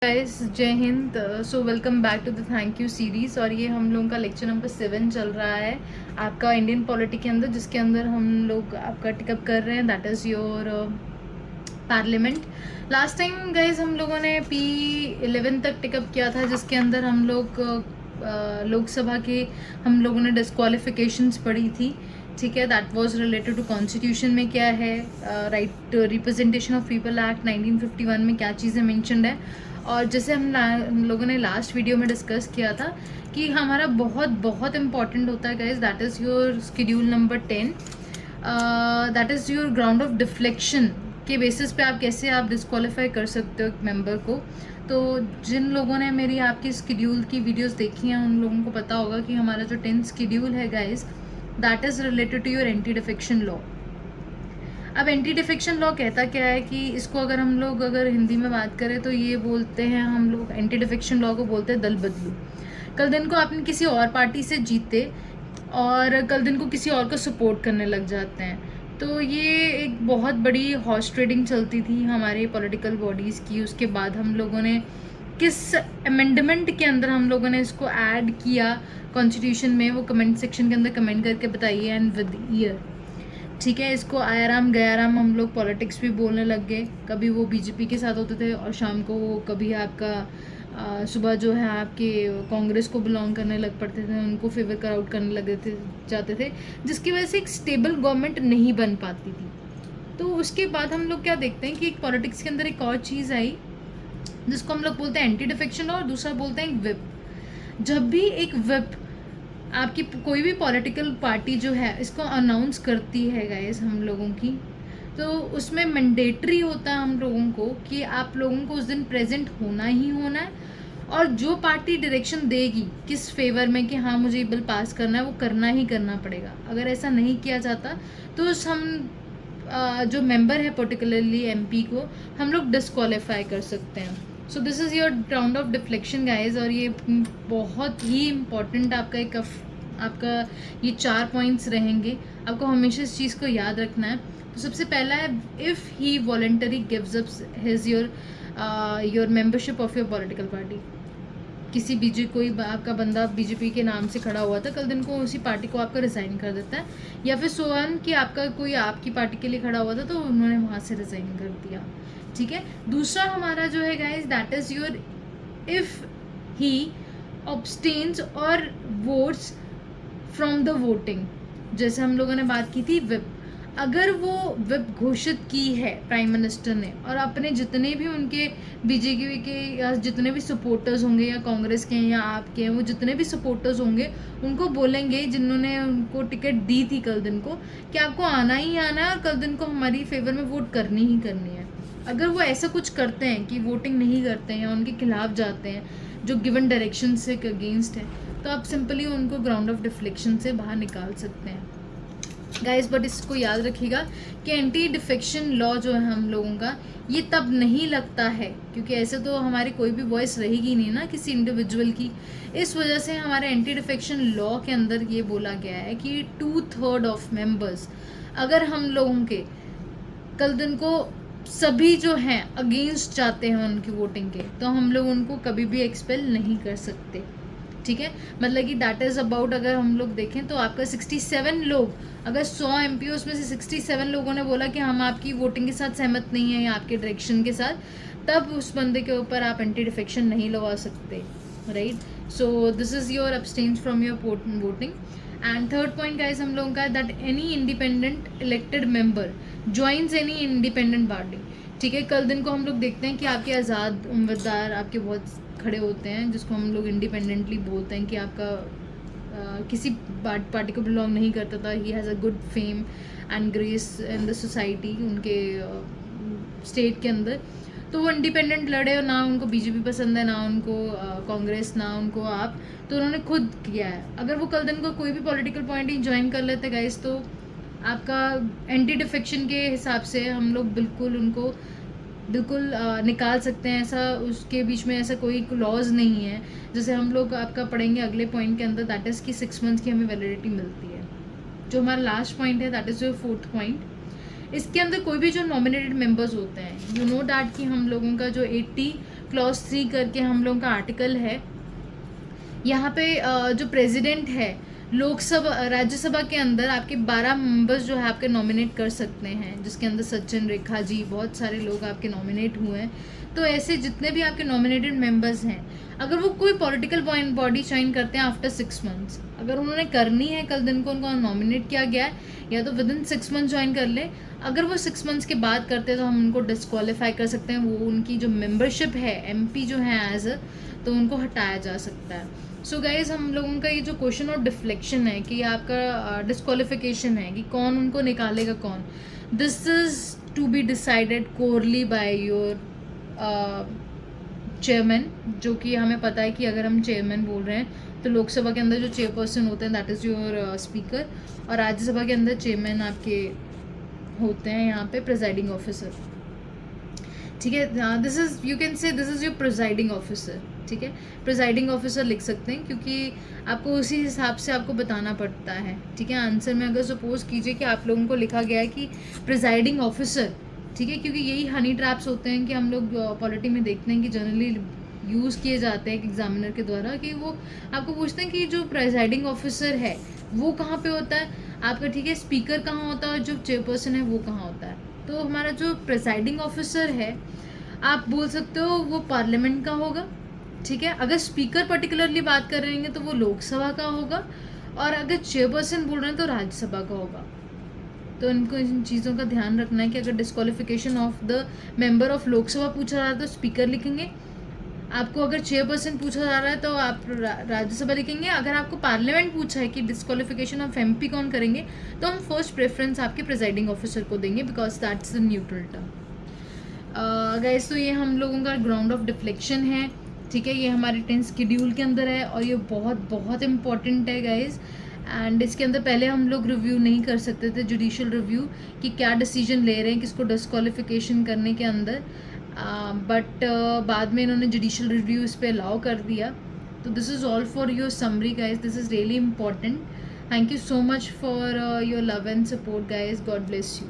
Guys जय हिंद। So welcome back to the thank you series. और ये हम लोगों का लेक्चर नंबर 7 चल रहा है आपका इंडियन पॉलिटी के अंदर, जिसके अंदर हम लोग आपका टिकअप कर रहे हैं that is your parliament. Last time guys हम लोगों ने P11 तक टिकअप किया था, जिसके अंदर हम लोग लोकसभा के हम लोगों ने डिस्क्वालिफिकेशंस पढ़ी थी। ठीक है, that was related to constitution में क्या है, right representation of people act 1951 में क्या चीज़ें मेंशन्ड है। और जैसे हम लोगों ने लास्ट वीडियो में डिस्कस किया था कि हमारा बहुत बहुत इम्पॉर्टेंट होता है guys, that is your schedule number 10, that is your ground of deflection के बेसिस पे आप कैसे आप डिस्क्वालीफाई कर सकते हो एक मेंबर को। तो जिन लोगों ने मेरी आपकी शेड्यूल की वीडियोस देखी हैं उन लोगों को पता होगा कि हमारा जो 10th शेड्यूल है guys, that is related to your anti defection law. अब एंटी डिफेक्शन लॉ कहता क्या है कि इसको अगर हम लोग अगर हिंदी में बात करें तो ये बोलते हैं हम लोग, एंटी डिफेक्शन लॉ को बोलते हैं दल बदलू। कल दिन को आपने किसी और पार्टी से जीते और कल दिन को किसी और को सपोर्ट करने लग जाते हैं, तो ये एक बहुत बड़ी हॉर्स ट्रेडिंग चलती थी हमारे पॉलिटिकल बॉडीज़ की। उसके बाद हम लोगों ने किस अमेंडमेंट के अंदर हम लोगों ने इसको ऐड किया कॉन्स्टिट्यूशन में, वो कमेंट सेक्शन के अंदर कमेंट करके बताइए एंड विद ईयर। ठीक है, इसको आयाराम गयाराम हम लोग पॉलिटिक्स भी बोलने लग गए। कभी वो बीजेपी के साथ होते थे और शाम को वो कभी आपका सुबह जो है आपके कांग्रेस को बिलोंग करने लग पड़ते थे, उनको फेवर कर आउट करने लगे थे जाते थे, जिसकी वजह से एक स्टेबल गवर्नमेंट नहीं बन पाती थी। तो उसके बाद हम लोग क्या देखते हैं कि एक पॉलिटिक्स के अंदर एक और चीज़ आई जिसको हम लोग बोलते हैं एंटी डिफेक्शन लॉ, और दूसरा बोलते हैं विप। जब भी एक विप आपकी कोई भी पॉलिटिकल पार्टी जो है इसको अनाउंस करती है गाइस हम लोगों की, तो उसमें मैंडेटरी होता है हम लोगों को कि आप लोगों को उस दिन प्रेजेंट होना ही होना है, और जो पार्टी डायरेक्शन देगी किस फेवर में कि हाँ मुझे ये बिल पास करना है वो करना ही करना पड़ेगा। अगर ऐसा नहीं किया जाता तो हम जो मेंबर है पर्टिकुलरली MP को हम लोग डिस्क्वालीफाई कर सकते हैं। सो this is your round of deflection guys, और ये बहुत ही इम्पॉर्टेंट आपका एक आपका ये 4 पॉइंट्स रहेंगे। आपको हमेशा इस चीज़ को याद रखना है। तो सबसे पहला है, if he voluntary gives up his your membership of your political party. किसी कोई आपका बंदा बीजेपी के नाम से खड़ा हुआ था, कल दिन को उसी पार्टी को आपका रिज़ाइन कर देता है, या फिर सोहन कि आपका कोई आपकी पार्टी के लिए खड़ा हुआ था तो उन्होंने वहाँ से रिज़ाइन कर दिया। ठीक है, दूसरा हमारा जो है guys, that is your if he abstains और वोट्स फ्रॉम द वोटिंग। जैसे हम लोगों ने बात की थी विप, अगर वो विप घोषित की है प्राइम मिनिस्टर ने और अपने जितने भी उनके बीजेपी के या जितने भी सपोर्टर्स होंगे या कांग्रेस के या आपके हैं, वो जितने भी सपोर्टर्स होंगे उनको बोलेंगे जिन्होंने उनको टिकट दी थी कल दिन को कि आपको आना ही आना है और कल दिन को हमारी फेवर में वोट करनी ही करनी है। अगर वो ऐसा कुछ करते हैं कि वोटिंग नहीं करते हैं या उनके खिलाफ जाते हैं जो गिवन डायरेक्शन से अगेंस्ट है, तो आप सिंपली उनको ग्राउंड ऑफ डिफ्लेक्शन से बाहर निकाल सकते हैं गाइस। बट इसको याद रखिएगा कि एंटी डिफेक्शन लॉ जो है हम लोगों का, ये तब नहीं लगता है क्योंकि ऐसे तो हमारी कोई भी वॉइस रहेगी नहीं ना किसी इंडिविजुअल की। इस वजह से हमारे एंटी डिफेक्शन लॉ के अंदर ये बोला गया है कि 2/3 ऑफ मेंबर्स, अगर हम लोगों के कल दिन को सभी जो हैं अगेंस्ट जाते हैं उनकी वोटिंग के, तो हम लोग उनको कभी भी एक्सपेल नहीं कर सकते। ठीक है, मतलब कि दैट इज़ अबाउट, अगर हम लोग देखें तो आपका 67 लोग, अगर 100 MPOs में से 67 लोगों ने बोला कि हम आपकी वोटिंग के साथ सहमत नहीं है या आपके डायरेक्शन के साथ, तब उस बंदे के ऊपर आप एंटी डिफेक्शन नहीं लगा सकते, right. So this is your abstains from your voting. And third point guys हम लोगों का, that any independent elected member joins any independent party. ठीक है, कल दिन को हम लोग देखते हैं कि आपके आज़ाद उम्मीदवार आपके बहुत खड़े होते हैं जिसको हम लोग इंडिपेंडेंटली बोलते हैं कि आपका किसी पार्टी को बिलोंग नहीं करता था, he has a good fame and grace in the society उनके स्टेट के अंदर, तो वो इंडिपेंडेंट लड़े और ना उनको बीजेपी पसंद है ना उनको कांग्रेस ना उनको आप, तो उन्होंने खुद किया है। अगर वो कल दिन को कोई भी पॉलिटिकल पॉइंट ही ज्वाइन कर लेते गाइस, तो आपका एंटी डिफेक्शन के हिसाब से हम लोग बिल्कुल उनको निकाल सकते हैं। ऐसा उसके बीच में ऐसा कोई लॉज नहीं है। जैसे हम लोग आपका पढ़ेंगे अगले पॉइंट के अंदर, दैट इज़ कि 6 मंथ्स की हमें वैलिडिटी मिलती है। जो हमारा लास्ट पॉइंट है that is your 4th point. इसके अंदर कोई भी जो नॉमिनेटेड मेंबर्स होते हैं, यू नो डैट कि हम लोगों का जो 80 क्लॉज 3 करके हम लोगों का आर्टिकल है। यहाँ पे जो प्रेसिडेंट है लोकसभा राज्यसभा के अंदर आपके 12 मेंबर्स जो है आपके नॉमिनेट कर सकते हैं, जिसके अंदर सचिन, रेखा जी, बहुत सारे लोग आपके नॉमिनेट हुए हैं। तो ऐसे जितने भी आपके नॉमिनेटेड मेंबर्स हैं, अगर वो कोई पॉलिटिकल बॉडी ज्वाइन करते हैं आफ्टर 6 मंथ्स, अगर उन्होंने करनी है, कल दिन को उनको नॉमिनेट किया गया है, या तो विद इन 6 मंथ ज्वाइन कर ले। अगर वो 6 मंथ्स के बाद करते हैं तो हम उनको डिस्क्वालीफाई कर सकते हैं, वो उनकी जो मेंबरशिप है एमपी जो है एज अ, तो उनको हटाया जा सकता है। सो गाइज हम लोगों का ये जो क्वेश्चन और डिफ्लेक्शन है कि आपका डिस्क्वालिफिकेशन है कि कौन उनको निकालेगा कौन, this is to be decided कोरली बाय योर चेयरमैन, जो कि हमें पता है कि अगर हम चेयरमैन बोल रहे हैं तो लोकसभा के अंदर जो चेयरपर्सन होते हैं दैट इज़ योर स्पीकर, और राज्यसभा के अंदर चेयरमैन आपके होते हैं यहाँ पे प्रिजाइडिंग ऑफिसर। ठीक है, this is you can say this is your presiding officer. ठीक है, प्रिजाइडिंग ऑफिसर लिख सकते हैं क्योंकि आपको उसी हिसाब से आपको बताना पड़ता है। ठीक है, आंसर में अगर सपोज कीजिए कि आप लोगों को लिखा गया है कि प्रिजाइडिंग ऑफिसर, ठीक है, क्योंकि यही हनी ट्रैप्स होते हैं कि हम लोग पॉलिटी में देखते हैं कि जनरली यूज़ किए जाते हैं एग्जामिनर के द्वारा, कि वो आपको पूछते हैं कि जो प्रिजाइडिंग ऑफिसर है वो कहाँ पे होता है आपका। ठीक है, स्पीकर कहाँ होता है और जो चेयरपर्सन है वो कहाँ होता है। तो हमारा जो प्रिजाइडिंग ऑफिसर है आप बोल सकते हो वो पार्लियामेंट का होगा। ठीक है, अगर स्पीकर पर्टिकुलरली बात कर रहे हैं तो वो लोकसभा का होगा, और अगर चेयरपर्सन बोल रहे हैं तो राज्यसभा का होगा। तो इनको इन चीज़ों का ध्यान रखना है कि अगर disqualification of the member of Lok Sabha पूछा जा रहा है तो स्पीकर लिखेंगे, आपको अगर चेयरपर्सन पूछा जा रहा है तो आप राज्यसभा लिखेंगे, अगर आपको पार्लियामेंट पूछा है कि डिस्क्वालिफिकेशन ऑफ एमपी कौन करेंगे तो हम फर्स्ट प्रेफरेंस आपके प्रिजाइडिंग ऑफिसर को देंगे because that's the neutral term. Guys, तो ये हम लोगों का ग्राउंड ऑफ डिफ्लेक्शन है। ठीक है, ये हमारे 10 शेड्यूल के अंदर है और ये बहुत बहुत इम्पॉर्टेंट है गाइस। एंड इसके अंदर पहले हम लोग रिव्यू नहीं कर सकते थे, जुडिशियल रिव्यू, कि क्या डिसीजन ले रहे हैं किसको डिस्क्वालिफिकेशन करने के अंदर, बट बाद में इन्होंने जुडिशियल रिव्यू इस पर अलाउ कर दिया। तो this is all for your summary guys, this is really important. Thank you so much for your love and support guys, God bless you.